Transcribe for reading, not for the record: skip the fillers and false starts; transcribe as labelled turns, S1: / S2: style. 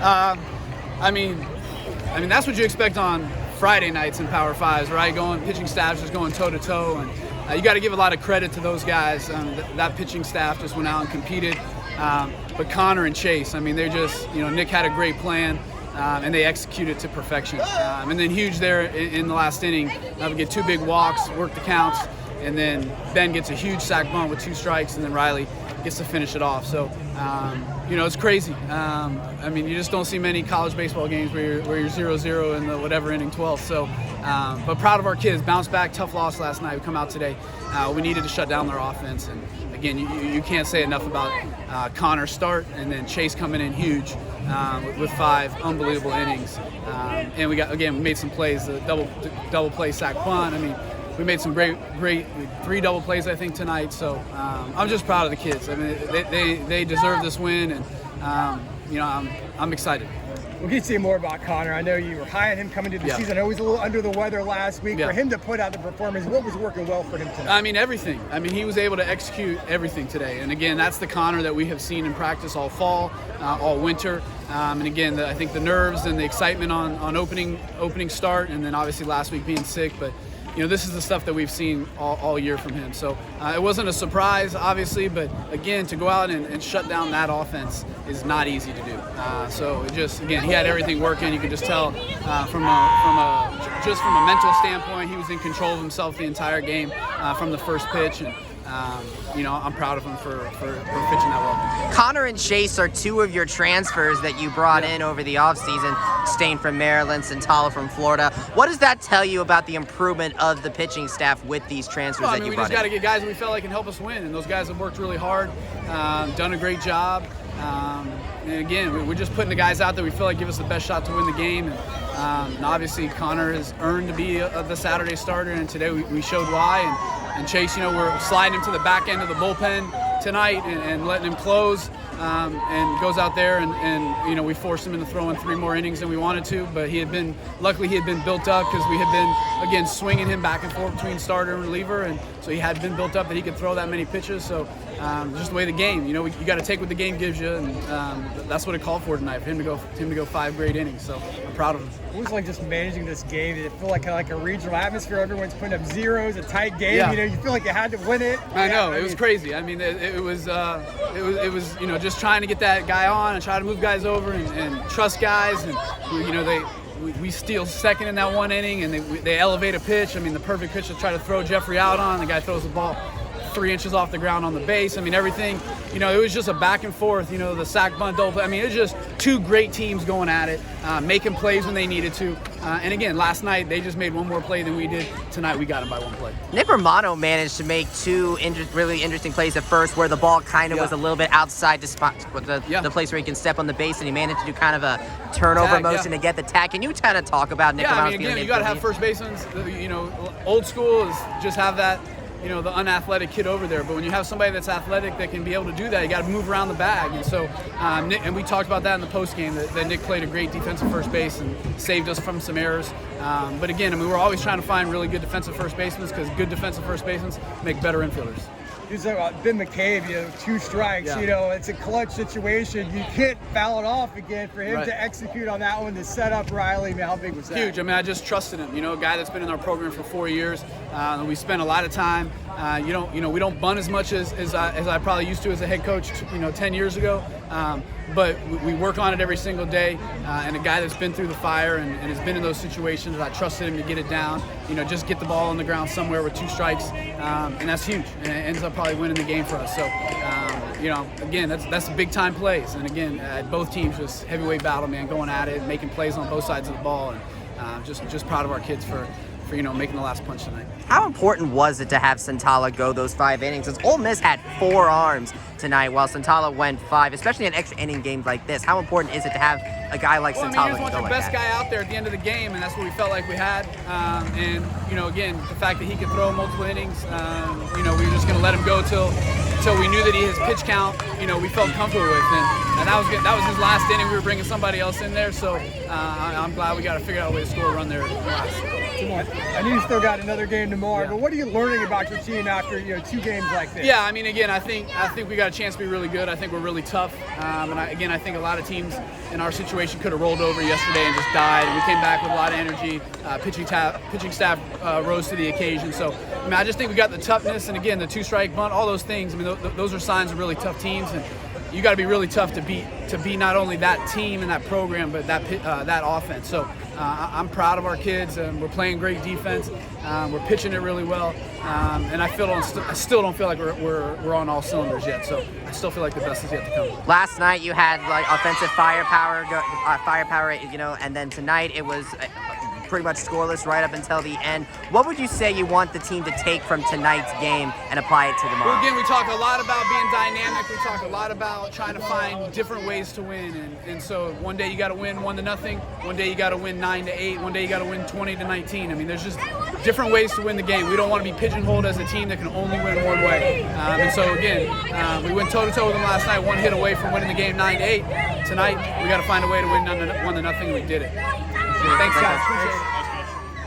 S1: I mean, that's what you expect on Friday nights in Power Fives, right? Pitching staffs just going toe to toe, and you got to give a lot of credit to those guys. That pitching staff just went out and competed. But Connor and Chase, I mean, they're just, Nick had a great plan. And they executed to perfection. And then huge there in the last inning. We get 2 big walks, work the counts, and then Ben gets a huge sac bunt with 2 strikes, and then Riley gets to finish it off. So, it's crazy. You just don't see many college baseball games where you're 0-0 in the whatever inning 12. So, but proud of our kids. Bounced back, tough loss last night. We come out today. We needed to shut down their offense. And again, you can't say enough about Connor's start, and then Chase coming in huge with 5 unbelievable innings. And we made some plays, the double play sac bunt. We made some great 3 double plays, I think, tonight. So I'm just proud of the kids. I mean, they deserve this win, and I'm excited.
S2: We'll get to see more about Connor. I know you were high on him coming to the season. I know he was a little under the weather last week. For him to put out the performance, what was working well for him tonight?
S1: Everything. He was able to execute everything today. And again, that's the Connor that we have seen in practice all fall, all winter. And again, I think the nerves and the excitement on opening start, and then obviously last week being sick, but this is the stuff that we've seen all year from him. So it wasn't a surprise, obviously, but again, to go out and shut down that offense is not easy to do. So it just, again, he had everything working. You could just tell from a mental standpoint, he was in control of himself the entire game from the first pitch. And I'm proud of him for pitching that well.
S3: Connor and Chase are 2 of your transfers that you brought in over the offseason. Stain from Maryland, Santala from Florida. What does that tell you about the improvement of the pitching staff with these transfers that you brought in?
S1: We just got to get guys that we felt like can help us win, and those guys have worked really hard, done a great job. And again, we're just putting the guys out that we feel like give us the best shot to win the game. And obviously, Connor has earned to be the Saturday starter, and today we showed why. And Chase, we're sliding him to the back end of the bullpen tonight and letting him close, and goes out there and we forced him into throwing 3 more innings than we wanted to, but luckily he had been built up because we had been, again, swinging him back and forth between starter and reliever, and so he had been built up that he could throw that many pitches. So just the way the game, you got to take what the game gives you, and that's what it called for tonight, for him to go 5 great innings. So I'm proud of him.
S2: It was like just managing this game. Did it feel like a regional atmosphere? Everyone's putting up zeros, a tight game.
S1: Yeah.
S2: You feel like you had to win it.
S1: I know, it was crazy. It was just trying to get that guy on and try to move guys over and trust guys, and we steal second in that 1 inning, and they elevate a pitch. The perfect pitch to try to throw Jeffrey out on. The guy throws the ball 3 inches off the ground on the base. Everything, it was just a back and forth, the sac bunt, double play. It was just 2 great teams going at it, making plays when they needed to. And again, last night, they just made 1 more play than we did. Tonight, we got them by 1 play.
S3: Nick Romano managed to make 2 really interesting plays at first, where the ball kind of was a little bit outside the place where he can step on the base, and he managed to do kind of a turnover motion to get the tag. Can you kind of talk about Nick Romano's
S1: again, you got to have first basemen. Old school is just have that, the unathletic kid over there. But when you have somebody that's athletic that can be able to do that, you got to move around the bag. And so, Nick, and we talked about that in the postgame, that Nick played a great defensive first base and saved us from some errors. But again, we're always trying to find really good defensive first basemen, because good defensive first basemen make better infielders.
S2: You said about Ben McCabe, 2 strikes, it's a clutch situation. You can't foul it off again. For him to execute on that one, to set up Riley, how big was that?
S1: Huge. I just trusted him. A guy that's been in our program for 4 years. We spent a lot of time. We don't bunt as much as I probably used to as a head coach, 10 years ago. But we work on it every single day. And a guy that's been through the fire and has been in those situations, I trusted him to get it down. Just get the ball on the ground somewhere with 2 strikes, and that's huge. And it ends up probably winning the game for us. So, again, that's big time plays. And again, both teams just heavyweight battle, man, going at it, making plays on both sides of the ball, and just proud of our kids for making the last punch tonight.
S3: How important was it to have Santala go those 5 innings? Since Ole Miss had 4 arms tonight, while Santala went 5, especially in extra inning games like this. How important is it to have a guy like Santala
S1: you just want your best guy out there at the end of the game, and that's what we felt like we had. And again, the fact that he could throw multiple innings, we were just going to let him go till until we knew that his pitch count, we felt comfortable with. And that was good. That was his last inning. We were bringing somebody else in there, so I'm glad we got to figure out a way to score a run there last.
S2: I know you still got another game tomorrow,
S1: Yeah.
S2: but what are you learning about your team after 2 games like this?
S1: Yeah, I mean, again, I think we got a chance to be really good. I think we're really tough, and I think a lot of teams in our situation could have rolled over yesterday and just died. We came back with a lot of energy. Pitching staff rose to the occasion. So, I mean, I just think we got the toughness, and again, the 2-strike bunt, all those things. I mean, those are signs of really tough teams, and you got to be really tough to beat not only that team and that program, but that offense. So I'm proud of our kids. We're playing great defense. We're pitching it really well, and I still don't feel like we're on all cylinders yet. So I still feel like the best is yet to come.
S3: Last night you had like offensive firepower, and then tonight it was pretty much scoreless right up until the end. What would you say you want the team to take from tonight's game and apply it to tomorrow?
S1: Well, again, we talk a lot about being dynamic. We talk a lot about trying to find different ways to win. And so one day you got to win 1-0. One day you got to win 9-8. One day you got to win 20-19. I mean, there's just different ways to win the game. We don't want to be pigeonholed as a team that can only win one way. And so again, we went toe-to-toe with them last night, 1 hit away from winning the game 9-8. Tonight, we got to find a way to win 1-0, and we did it. Thanks, guys. Appreciate it.